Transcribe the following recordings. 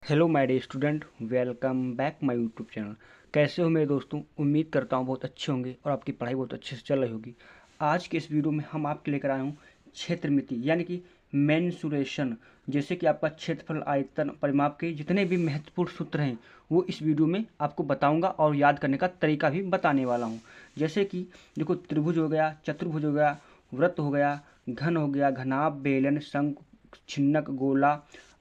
Hello my dear student, welcome back my YouTube channel. कैसे हो मेरे दोस्तों? उम्मीद करता हूँ बहुत अच्छे होंगे और आपकी पढ़ाई बहुत अच्छे से चल रही होगी। आज के इस वीडियो में हम आपके लेकर आए हूँ क्षेत्र मिति यानी कि मेंसुरेशन। जैसे कि आपका क्षेत्रफल, आयतन, परिमाप के जितने भी महत्वपूर्ण सूत्र हैं वो इस वीडियो में आपको बताऊँगा और याद करने का तरीका भी बताने वाला हूँ। जैसे कि देखो, त्रिभुज हो गया, चतुर्भुज हो गया, वृत्त हो गया, घन हो गया, घनाभ, बेलन, शंख, छिन्नक, गोला,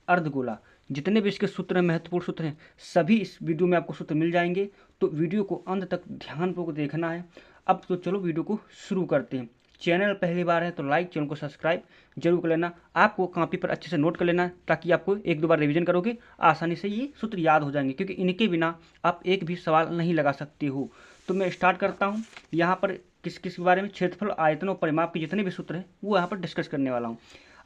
अर्धगोला, जितने भी इसके सूत्र हैं, महत्वपूर्ण सूत्र हैं, सभी इस वीडियो में आपको सूत्र मिल जाएंगे। तो वीडियो को अंत तक ध्यानपूर्वक देखना है। अब तो चलो वीडियो को शुरू करते हैं। चैनल पहली बार है तो लाइक, चैनल को सब्सक्राइब जरूर कर लेना। आपको कॉपी पर अच्छे से नोट कर लेना है ताकि आपको एक दो बार रिवीजन करोगे आसानी से ये सूत्र याद हो जाएंगे, क्योंकि इनके बिना आप एक भी सवाल नहीं लगा सकते हो। तो मैं स्टार्ट करता हूँ। यहाँ पर किस किस के बारे में, क्षेत्रफल, आयतन और परिमाप के जितने भी सूत्र हैं वो यहाँ पर डिस्कस करने वाला हूँ।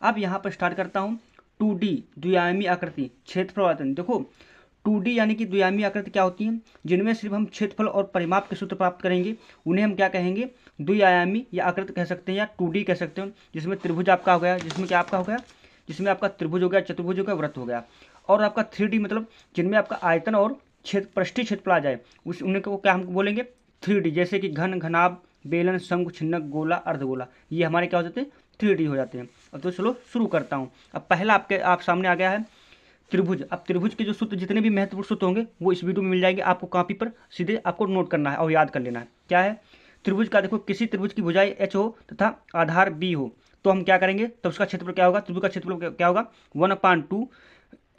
अब यहाँ पर स्टार्ट करता हूँ। 2D द्विआयामी आकृति, क्षेत्रफल, आयतन। देखो, 2D यानी कि द्विआयामी आकृति क्या होती है, जिनमें सिर्फ हम क्षेत्रफल और परिमाप के सूत्र प्राप्त करेंगे, उन्हें हम क्या कहेंगे? द्विआयामी या आकृति कह सकते हैं या 2D कह सकते हैं। जिसमें त्रिभुज आपका हो गया, जिसमें क्या आपका हो गया, जिसमें आपका त्रिभुज हो गया, चतुर्भुज हो गया, वृत्त हो गया। और आपका 3D मतलब जिनमें आपका आयतन और क्षेत्र, पृष्ठीय क्षेत्रफल आ जाए, उस उन्हें को क्या हम बोलेंगे? 3D। जैसे कि घन, घनाभ, बेलन, शंख, छिन्नक, गोला, अर्धगोला, ये हमारे क्या हो जाते हैं? 3D हो जाते हैं। अब तो चलो शुरू करता हूँ। अब पहला आप सामने आ गया है त्रिभुज। अब त्रिभुज के जो सूत्र, जितने भी महत्वपूर्ण सूत्र होंगे वो इस वीडियो में मिल जाएंगे। आपको कॉपी पर सीधे आपको नोट करना है और याद कर लेना है। क्या है त्रिभुज का? देखो, किसी त्रिभुज की भुजाएं h हो तथा आधार b हो तो हम क्या करेंगे? तो उसका क्षेत्रफल क्या होगा? त्रिभुज का क्षेत्रफल क्या होगा? 1/2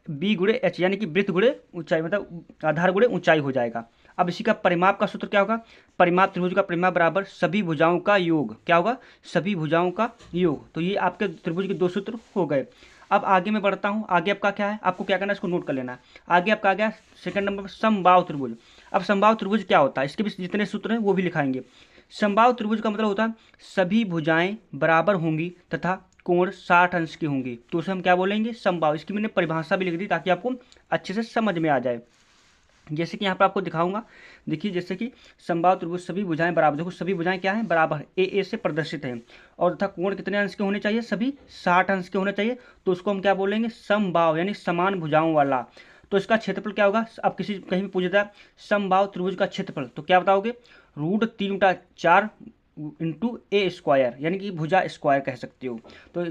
बी गुणे एच, यानी कि वृत्त गुणे ऊंचाई, मतलब आधार गुणे ऊंचाई हो जाएगा। अब इसी का परिमाप का सूत्र क्या होगा? परिमाप, त्रिभुज का परिमाप बराबर सभी भुजाओं का योग। क्या होगा? सभी भुजाओं का योग। तो ये आपके त्रिभुज के दो सूत्र हो गए। अब आगे मैं बढ़ता हूँ। आगे आपका क्या है? आपको क्या करना है, इसको नोट कर लेना है। आगे आपका आ गया सेकंड नंबर पर समबाहु त्रिभुज। अब समबाहु त्रिभुज क्या होता है, इसके भी जितने सूत्र हैं वो भी लिखाएंगे। समबाहु त्रिभुज का मतलब होता है सभी भुजाएं बराबर होंगी तथा कोण 60 अंश की होंगी, तो उसे हम क्या बोलेंगे? समबाहु। इसकी मैंने परिभाषा भी लिख दी ताकि आपको अच्छे से समझ में आ जाए। जैसे कि यहाँ पर आपको दिखाऊंगा। देखिए, जैसे कि समबाहु त्रिभुज, सभी भुजाएं बराबर। देखो, सभी भुजाएं क्या हैं? बराबर, ए से प्रदर्शित है। और तथा कोण कितने अंश के होने चाहिए? सभी 60 अंश के होने चाहिए। तो उसको हम क्या बोलेंगे? समबाहु, यानी समान भुजाओं वाला। तो इसका क्षेत्रफल क्या होगा? अब किसी कहीं भी पूछता है समबाहु त्रिभुज का क्षेत्रफल, तो क्या बताओगे? √3/4 इंटू ए स्क्वायर, यानी कि भुजा स्क्वायर कह सकते हो। तो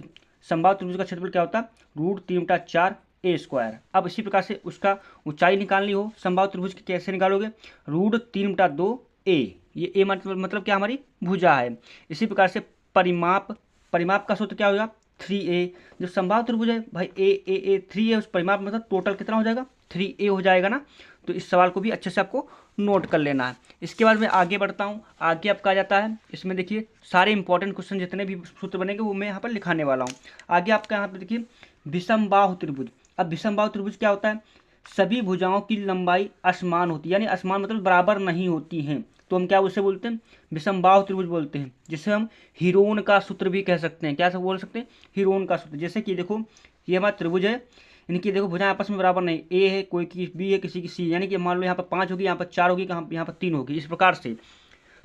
समबाहु त्रिभुज का क्षेत्रफल क्या होता है? √3/4 ए स्क्वायर। अब इसी प्रकार से उसका ऊंचाई निकालनी हो समबाहु त्रिभुज की, कैसे निकालोगे? √3/2 ए। ये ए मतलब क्या? हमारी भुजा है। इसी प्रकार से परिमाप, परिमाप का सूत्र क्या होगा? 3a। जो समबाहु त्रिभुज है भाई, ए 3a, उस परिमाप मतलब टोटल कितना हो जाएगा? 3a हो जाएगा ना। तो इस सवाल को भी अच्छे से आपको नोट कर लेना है। इसके बाद मैं आगे बढ़ता हूँ। आगे आपका आ जाता है, इसमें देखिए सारे इंपॉर्टेंट क्वेश्चन जितने भी सूत्र बनेंगे वो मैं यहाँ पर लिखाने वाला हूँ। आगे आपका यहाँ पे देखिए विषमबाहु त्रिभुज। अब विषमबाहु त्रिभुज क्या होता है? सभी भुजाओं की लंबाई असमान होती है, यानी असमान मतलब बराबर नहीं होती हैं, तो हम क्या उसे बोलते हैं? विषमबाहु त्रिभुज बोलते हैं, जिसे हम हीरोन का सूत्र भी कह सकते हैं। क्या सब बोल सकते हैं? हीरोन का सूत्र। जैसे कि देखो, ये हमारा त्रिभुज है, इनकी देखो भुजाएं आपस में बराबर नहीं, ए है, कोई की बी है, किसी की सी, यानी कि मान लो यहाँ पर 5 होगी, यहाँ पर 4 होगी, यहाँ पर 3 होगी, इस प्रकार से।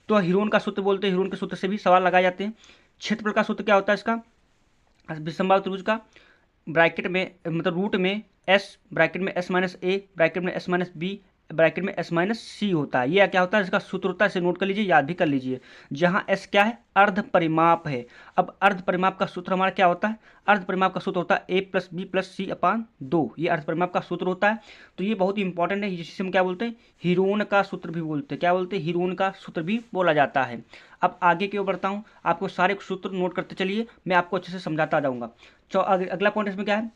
तो हीरोन का सूत्र बोलते हैं। हीरोन के सूत्र से भी सवाल लगाए जाते हैं। क्षेत्रफल का सूत्र क्या होता है इसका? विषमबाहु त्रिभुज का ब्रैकेट में, मतलब रूट में एस, ब्रैकेट में S-A, ब्रैकेट में S-B, ब्रैकेट में S-C होता है। ये क्या होता है? इसका सूत्र होता है, इसे नोट कर लीजिए, याद भी कर लीजिए। जहाँ S क्या है? अर्ध परिमाप है। अब अर्ध परिमाप का सूत्र हमारा क्या होता है? अर्ध परिमाप का सूत्र होता है A+B+C/2। ये अर्ध परिमाप का सूत्र होता है। तो ये बहुत ही इंपॉर्टेंट है, जिसे हम क्या बोलते हैं? हीरोन का सूत्र भी बोलते हैं। क्या बोलते हैं? हीरोन का सूत्र भी बोला जाता है। अब आगे की ओर बढ़ता हूँ। आपको सारे सूत्र नोट करते चलिए, मैं आपको अच्छे से समझाता जाऊँगा। अगला पॉइंट इसमें क्या है?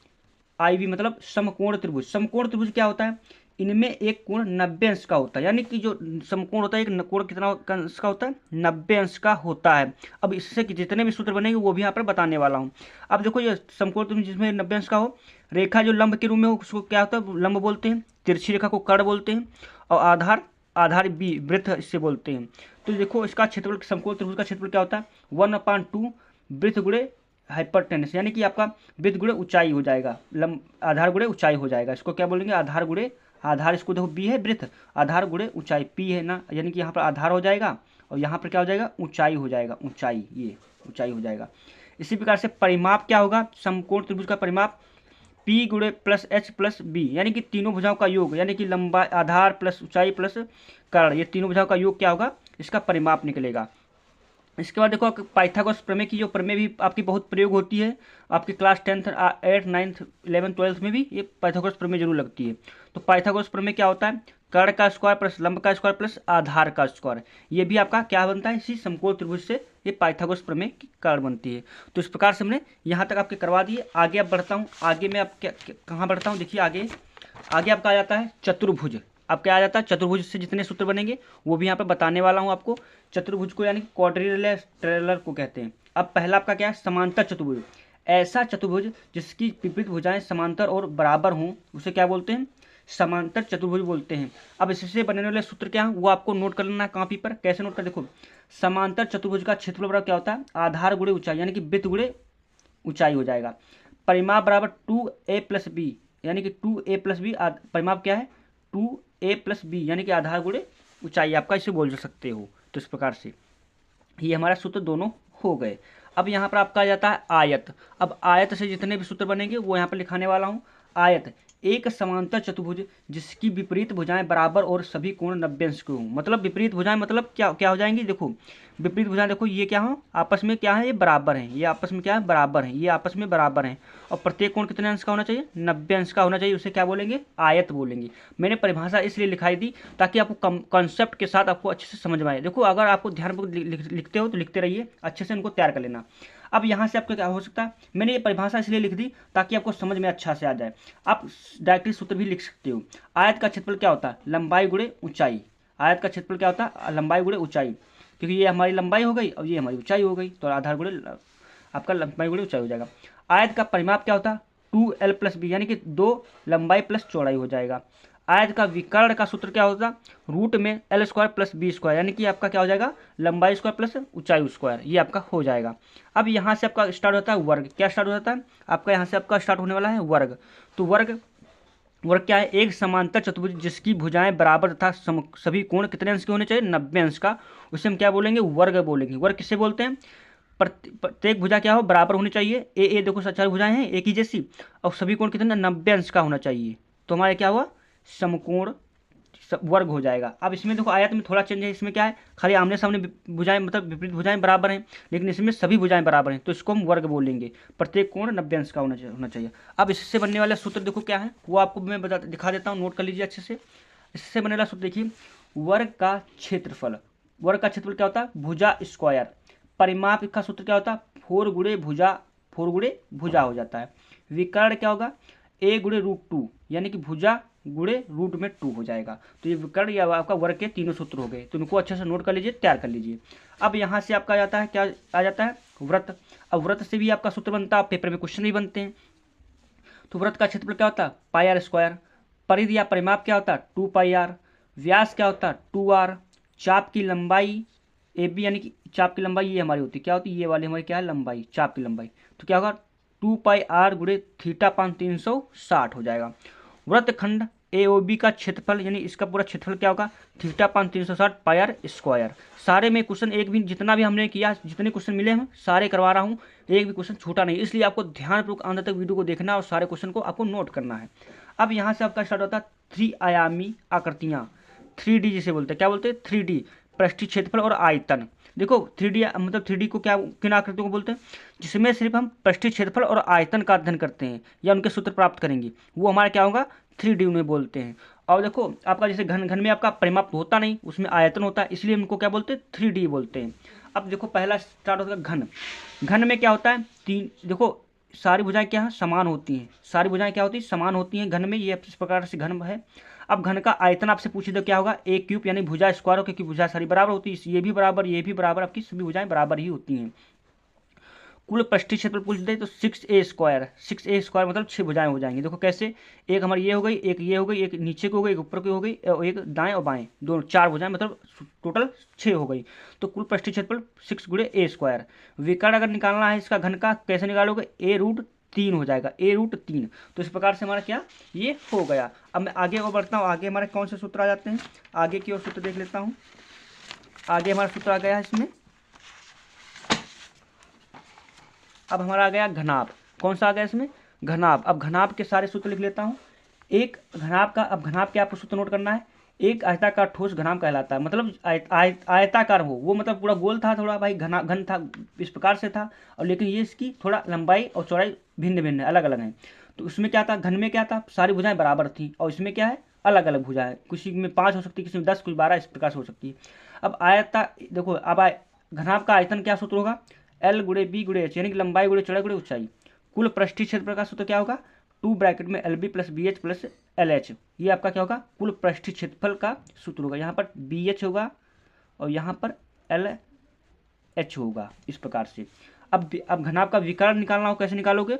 IV मतलब समकोण त्रिभुज। समकोण त्रिभुज क्या होता है? इनमें एक कोण 90 अंश का होता है, यानी कि जो समकोण होता है, एक कोण कितना अंश का होता है? 90 अंश का होता है। अब इससे जितने भी सूत्र बनेंगे वो भी यहाँ पर बताने वाला हूँ। अब देखो, ये समकोण त्रिभुज जिसमें 90 अंश का हो, रेखा जो लंब के रूप में हो उसको क्या होता है? लंब बोलते हैं। तिरछी रेखा को कर्ण बोलते हैं। और आधार बी, वृत्त इससे बोलते हैं। तो देखो, इसका क्षेत्रफल, समकोण त्रिभुज का क्षेत्रफल क्या होता है? 1/2 वृत्त गुणे हाइपरटेनस, यानी कि आपका वृत्त गुणे ऊंचाई हो जाएगा, आधार गुणे ऊंचाई हो जाएगा। इसको क्या बोलेंगे? आधार गुणे, आधार इसको देखो बी है, वृत्त, आधार गुणे ऊंचाई पी है ना, यानी कि यहाँ पर आधार हो जाएगा और यहाँ पर क्या हो जाएगा? ऊंचाई हो जाएगा, ऊंचाई, ये ऊंचाई हो जाएगा। इसी प्रकार से परिमाप क्या होगा? समकोण त्रिभुज का परिमाप P गुणे प्लस H प्लस B, यानी कि तीनों भुजाओं का योग, यानी कि लंबाई आधार प्लस ऊंचाई प्लस कर्ण, ये तीनों भुजाओं का योग क्या होगा, इसका परिमाप निकलेगा। इसके बाद देखो पाइथागोरस प्रमेय की जो प्रमेय भी आपकी बहुत प्रयोग होती है, आपकी class 10th 8th 9th 11th 12th में भी ये पाइथागोरस प्रमेय जरूर लगती है। तो पाइथागोरस प्रमेय क्या होता है, कर्ण का स्क्वायर प्लस लंब का स्क्वायर प्लस आधार का स्क्वायर, ये भी आपका क्या बनता है, इसी समकोण त्रिभुज से ये पाइथागोरस प्रमेय की कारण बनती है। तो इस प्रकार से हमने यहाँ तक आपके करवा दिए। आगे अब बढ़ता हूँ, आगे मैं आप कहाँ बढ़ता हूँ, देखिए आगे आपका आ जाता है चतुर्भुज। अब क्या आ जाता है, चतुर्भुज से जितने सूत्र बनेंगे वो भी यहाँ पे बताने वाला हूँ आपको। चतुर्भुज को यानी क्वाड्रिलेटरल को कहते हैं। अब पहला आपका क्या है, समांतर चतुर्भुज। ऐसा चतुर्भुज जिसकी विपरीत भुजाएं समांतर और बराबर हों उसे क्या बोलते हैं, समांतर चतुर्भुज बोलते हैं। अब इससे बनने वाले सूत्र क्या है वो आपको नोट कर लेना है कॉपी पर। कैसे नोट कर, देखो समांतर चतुर्भुज का क्षेत्रफल बराबर क्या होता है, आधार गुणे ऊंचाई, यानी कि वृत्त गुणे ऊंचाई हो जाएगा। परिमाप बराबर 2a प्लस बी, यानी कि 2a प्लस बी, परिमाप क्या है 2a प्लस बी, यानी कि आधार गुणे ऊंचाई आपका इसे बोल सकते हो। तो इस प्रकार से ये हमारा सूत्र दोनों हो गए। अब यहाँ पर आपका आ जाता है आयत। अब आयत से जितने भी सूत्र बनेंगे वो यहाँ पर लिखाने वाला हूँ। आयत एक समांतर चतुर्भुज जिसकी विपरीत भुजाएं बराबर और सभी कोण 90 अंश के हों। मतलब विपरीत भुजाएं मतलब क्या क्या हो जाएंगी, देखो विपरीत भुजाएं देखो ये क्या हो, आपस में क्या है, ये बराबर हैं, ये आपस में क्या है, बराबर हैं, ये आपस में बराबर हैं। और प्रत्येक कोण कितने अंश का होना चाहिए, 90 अंश का होना चाहिए। उसे क्या बोलेंगे, आयत बोलेंगे। मैंने परिभाषा इसलिए लिखाई दी ताकि आपको कॉन्सेप्ट के साथ आपको अच्छे से समझ में आए। देखो अगर आपको ध्यानपूर्वक लिखते हो तो लिखते रहिए, अच्छे से इनको तैयार कर लेना। अब यहाँ से आपका क्या हो सकता है, मैंने ये परिभाषा इसलिए लिख दी ताकि आपको समझ में अच्छा से आ जाए। आप डायरेक्टली सूत्र भी लिख सकते हो। आयत का क्षेत्रफल क्या होता है, लंबाई गुणे ऊंचाई। आयत का क्षेत्रफल क्या होता है, लंबाई गुणे ऊंचाई, क्योंकि ये हमारी लंबाई हो गई और ये हमारी ऊंचाई हो गई, तो आधार गुणे आपका लंबाई गुणे ऊंचाई हो जाएगा। आयत का परिमाप क्या होता है, 2l प्लस बी, यानी कि 2 लंबाई प्लस चौड़ाई हो जाएगा। आयत का विकर्ण का सूत्र क्या होता, रूट में l square plus b square, यानी कि आपका क्या हो जाएगा, लंबाई स्क्वायर प्लस ऊंचाई स्क्वायर, ये आपका हो जाएगा। अब यहाँ से आपका स्टार्ट होता है वर्ग। क्या स्टार्ट हो जाता है आपका, यहाँ से आपका स्टार्ट होने वाला है वर्ग। तो वर्ग क्या है, एक समांतर चतुर्भुज जिसकी भुजाएं बराबर तथा सभी कोण कितने अंश के होने चाहिए, 90 अंश का, उसे हम क्या बोलेंगे, वर्ग बोलेंगे। वर्ग किसे बोलते हैं, प्रत्येक भुजा क्या हो, बराबर होनी चाहिए। ए देखो 4 भुजाएं हैं एक ही जैसी, और सभी कोण कितने, 90 अंश का होना चाहिए। तो हमारे क्या हुआ, समकोण वर्ग हो जाएगा। अब इसमें देखो आयत में थोड़ा चेंज है, इसमें क्या है, खाली आमने सामने भुजाएं मतलब विपरीत भुजाएं बराबर हैं, लेकिन इसमें सभी भुजाएं बराबर हैं, तो इसको हम वर्ग बोलेंगे। प्रत्येक कोण 90 अंश का होना चाहिए। अब इससे बनने वाला सूत्र देखो क्या है, वो आपको मैं दिखा देता हूँ, नोट कर लीजिए अच्छे से। इससे बनने वाला सूत्र देखिए, वर्ग का क्षेत्रफल। वर्ग का क्षेत्रफल क्या होता है, भुजा स्क्वायर। परिमाप का सूत्र क्या होता है, 4 गुणे भुजा हो जाता है। विकर्ण क्या होगा, a गुणे √2, यानी कि भुजा गुणे रूट में 2 हो जाएगा। तो ये विकर्ण या आपका वर्ग के तीनों सूत्र हो गए, तो इनको अच्छे से नोट कर लीजिए, तैयार कर लीजिए। अब यहाँ से आपका आ जाता है, क्या आ जाता है, वृत्त। अब वृत्त से भी आपका सूत्र बनता है, पेपर में क्वेश्चन भी बनते हैं। तो वृत्त का क्षेत्रफल क्या होता है, पाई स्क्वायर। परिधि या परिमाप क्या होता है, 2πr। व्यास क्या होता है, 2r। चाप की लंबाई AB, यानी कि चाप की लंबाई ये हमारी होती है, क्या होती है, ये वाली हमारी क्या है, लंबाई, चाप की लंबाई। तो क्या होगा, 2πr गुणे थीटा 360 हो जाएगा। वृत्तखंड AOB का क्षेत्रफल, यानी इसका पूरा क्षेत्रफल क्या होगा, थीटा 360 पाई स्क्वायर। सारे में क्वेश्चन एक भी, जितना भी हमने किया, जितने क्वेश्चन मिले हम सारे करवा रहा हूँ, एक भी क्वेश्चन छूटा नहीं, इसलिए आपको ध्यानपूर्वक अंत तक वीडियो को देखना और सारे क्वेश्चन को आपको नोट करना है। अब यहाँ से आपका स्टार्ट होता है 3 आयामी आकृतियाँ, 3D जिसे बोलते हैं, क्या बोलते हैं, 3D, पृष्ठीय क्षेत्रफल और आयतन। देखो 3D मतलब 3D को क्या, किन आकृतियों को बोलते हैं, जिसमें सिर्फ हम पृष्ठीय क्षेत्रफल और आयतन का अध्ययन करते हैं या उनके सूत्र प्राप्त करेंगे, वो हमारा क्या होगा, 3D उन्हें बोलते हैं। और देखो आपका जैसे घन में आपका परिमाप होता नहीं, उसमें आयतन होता है, इसलिए उनको क्या बोलते हैं, 3D बोलते हैं। अब देखो पहला स्टार्ट होता है घन। घन में क्या होता है, देखो सारी भुजाएं क्या है, समान होती हैं। सारी भुजाएं क्या होती है, समान होती हैं घन में, ये इस प्रकार से घन है। अब घन का आयतन आपसे पूछे तो क्या होगा, a³ यानी भुजा स्क्वायर हो, क्योंकि भुजा सारी बराबर होती है, ये भी बराबर, ये भी बराबर, आपकी सभी भुजाएं बराबर ही होती हैं। कुल पृष्ठीय क्षेत्रफल पूछ दे तो 6a स्क्वायर। 6a स्क्वायर मतलब 6 भुजाएं हो जाएंगी। देखो कैसे, एक हमारी ये हो गई, एक ये हो गई, एक नीचे की हो गई, एक ऊपर की हो गई, और एक दाएं और बाएं, दोनों 4 भुजाएं, मतलब टोटल 6 हो गई। तो कुल पृष्ठीय क्षेत्रफल 6 गुणे a स्क्वायर। विकर्ण अगर निकालना है इसका घन का, कैसे निकालोगे, a√3 हो जाएगा, a√3। तो इस प्रकार से हमारा क्या ये हो गया। अब मैं आगे और बढ़ता हूँ, आगे हमारे कौन से सूत्र आ जाते हैं, आगे की ओर सूत्र देख लेता हूँ। आगे हमारा सूत्र आ गया है इसमें, अब हमारा आ गया घनाभ। कौन सा आ गया इसमें, घनाभ, अब घनाभ के सारे सूत्र लिख लेता हूँ। एक घनाभ का, अब घनाभ के आपको सूत्र नोट करना है। एक आयताकार ठोस घनाभ कहलाता है, मतलब आयताकार हो, वो मतलब पूरा गोल था थोड़ा भाई, घन था, इस प्रकार से था, और लेकिन ये इसकी थोड़ा लंबाई और चौड़ाई भिन्न भिन्न है, अलग अलग है। तो उसमें क्या था, घन में क्या था, सारी भुजाएं बराबर थी, और इसमें क्या है, अलग अलग भुजाएं, किसी में 5 हो सकती है, किसी में 10, कुछ 12, इस प्रकार से हो सकती है। अब देखो, अब घनाभ का आयतन क्या सूत्र होगा, L गुणे बी गुणे एच, यानी कि लंबाई गुणे चौड़ाई गुणे ऊंचाई। कुल पृष्ठीय क्षेत्रफल का सूत्र क्या होगा, 2 ब्रैकेट में LB plus BH plus LH। ये आपका क्या होगा, कुल पृष्ठीय क्षेत्रफल का सूत्र होगा। यहाँ पर BH होगा और यहाँ पर LH होगा, इस प्रकार से। अब घनाभ का विकर्ण निकालना हो, कैसे निकालोगे,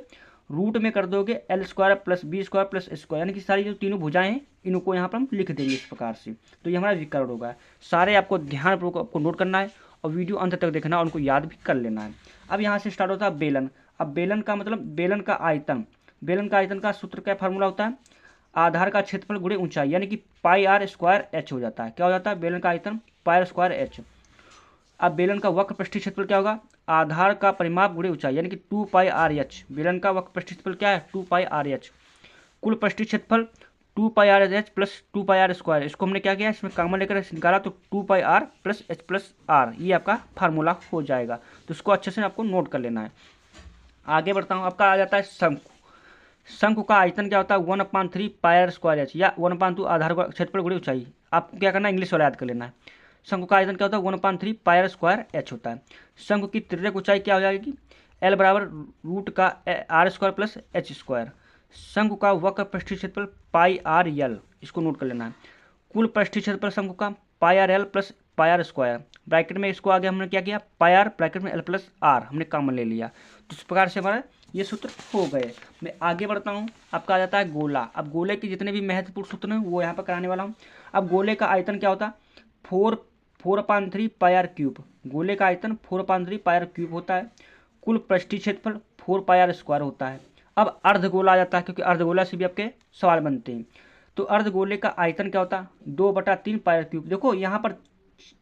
रूट में कर दोगे L² plus B² plus S², यानी कि सारी जो तीनों भुजाएं हैं इनको यहाँ पर हम लिख देंगे इस प्रकार से। तो ये हमारा विकर्ण होगा। सारे आपको ध्यानपूर्वक आपको नोट करना है और वीडियो अंत तक देखना है और उनको याद भी कर लेना है। अब यहाँ से स्टार्ट होता है बेलन। अब बेलन का मतलब बेलन का आयतन, बेलन का आयतन का सूत्र क्या फार्मूला होता है, आधार का क्षेत्रफल गुणे ऊंचाई, यानी कि πr² हो जाता है। क्या हो जाता है, बेलन का आयतन πr²h। अब बेलन का वक्र पृष्ठीय क्षेत्रफल क्या होगा, आधार का परिमाप गुणे ऊंचाई, यानी कि 2πrh। बेलन का वक्र पृष्ठीय क्षेत्रफल क्या है, 2πrh। कुल पृष्ठीय क्षेत्रफल 2πrh प्लस 2πr²। इसको हमने क्या किया, इसमें कॉमन लेकर निकाला तो 2πr plus h plus r, ये आपका फार्मूला हो जाएगा। तो इसको अच्छे से आपको नोट कर लेना है। आगे बढ़ता हूँ, आपका आ जाता है शंकु। शंकु का आयतन क्या होता है, 1/3 πr²h, या 1/2 आधार का क्षेत्रफल गुणे ऊंचाई। आपको क्या करना है, इंग्लिश वाला याद कर लेना है। शंकु का आयतन क्या होता है, 1/3 πr² होता है। शंकु की तिर्यक ऊंचाई क्या हो जाएगी, L बराबर रूट का r² प्लस h²। शंकु का वक्र पृष्ठीय क्षेत्रफल πrl, इसको नोट कर लेना है। कुल पृष्ठीय क्षेत्रफल शंकु का πrl प्लस πr²। ब्रैकेट में इसको आगे हमने क्या किया, πr ब्रैकेट में l प्लस r हमने कॉमन ले लिया। तो इस प्रकार से हमारा ये सूत्र हो गए। मैं आगे बढ़ता हूँ, आपका आ जाता है गोला। अब गोले के जितने भी महत्वपूर्ण सूत्र हैं वो यहाँ पर कराने वाला हूँ। अब गोले का आयतन क्या होता है, 4/3 πr³। गोले का आयतन 4/3 πr³ होता है। कुल पृष्ठीय क्षेत्रफल 4πr² होता है। अब अर्धगोला आ जाता है, क्योंकि अर्धगोला से भी आपके सवाल बनते हैं। तो अर्धगोले का आयतन क्या होता है, 2/3 πr³। देखो यहाँ पर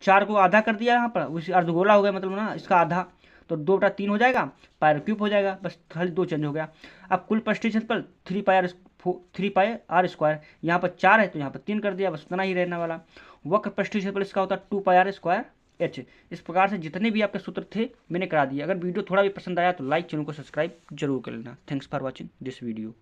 4 को आधा कर दिया, यहाँ पर उसी अर्धगोला हो गया, मतलब ना इसका आधा, तो 2/3 हो जाएगा, πr³ हो जाएगा, बस खाली 2 चेंज हो गया। अब कुल पृष्ठीय क्षेत्रफल 3πr²। यहाँ पर 4 है तो यहाँ पर 3 कर दिया, बस उतना ही रहने वाला। वक्र पृष्ठीय क्षेत्रफल इसका होता है 2πr²h। इस प्रकार से जितने भी आपके सूत्र थे मैंने करा दिए। अगर वीडियो थोड़ा भी पसंद आया तो लाइक, चैनल को सब्सक्राइब जरूर कर लेना। Thanks for watching this video.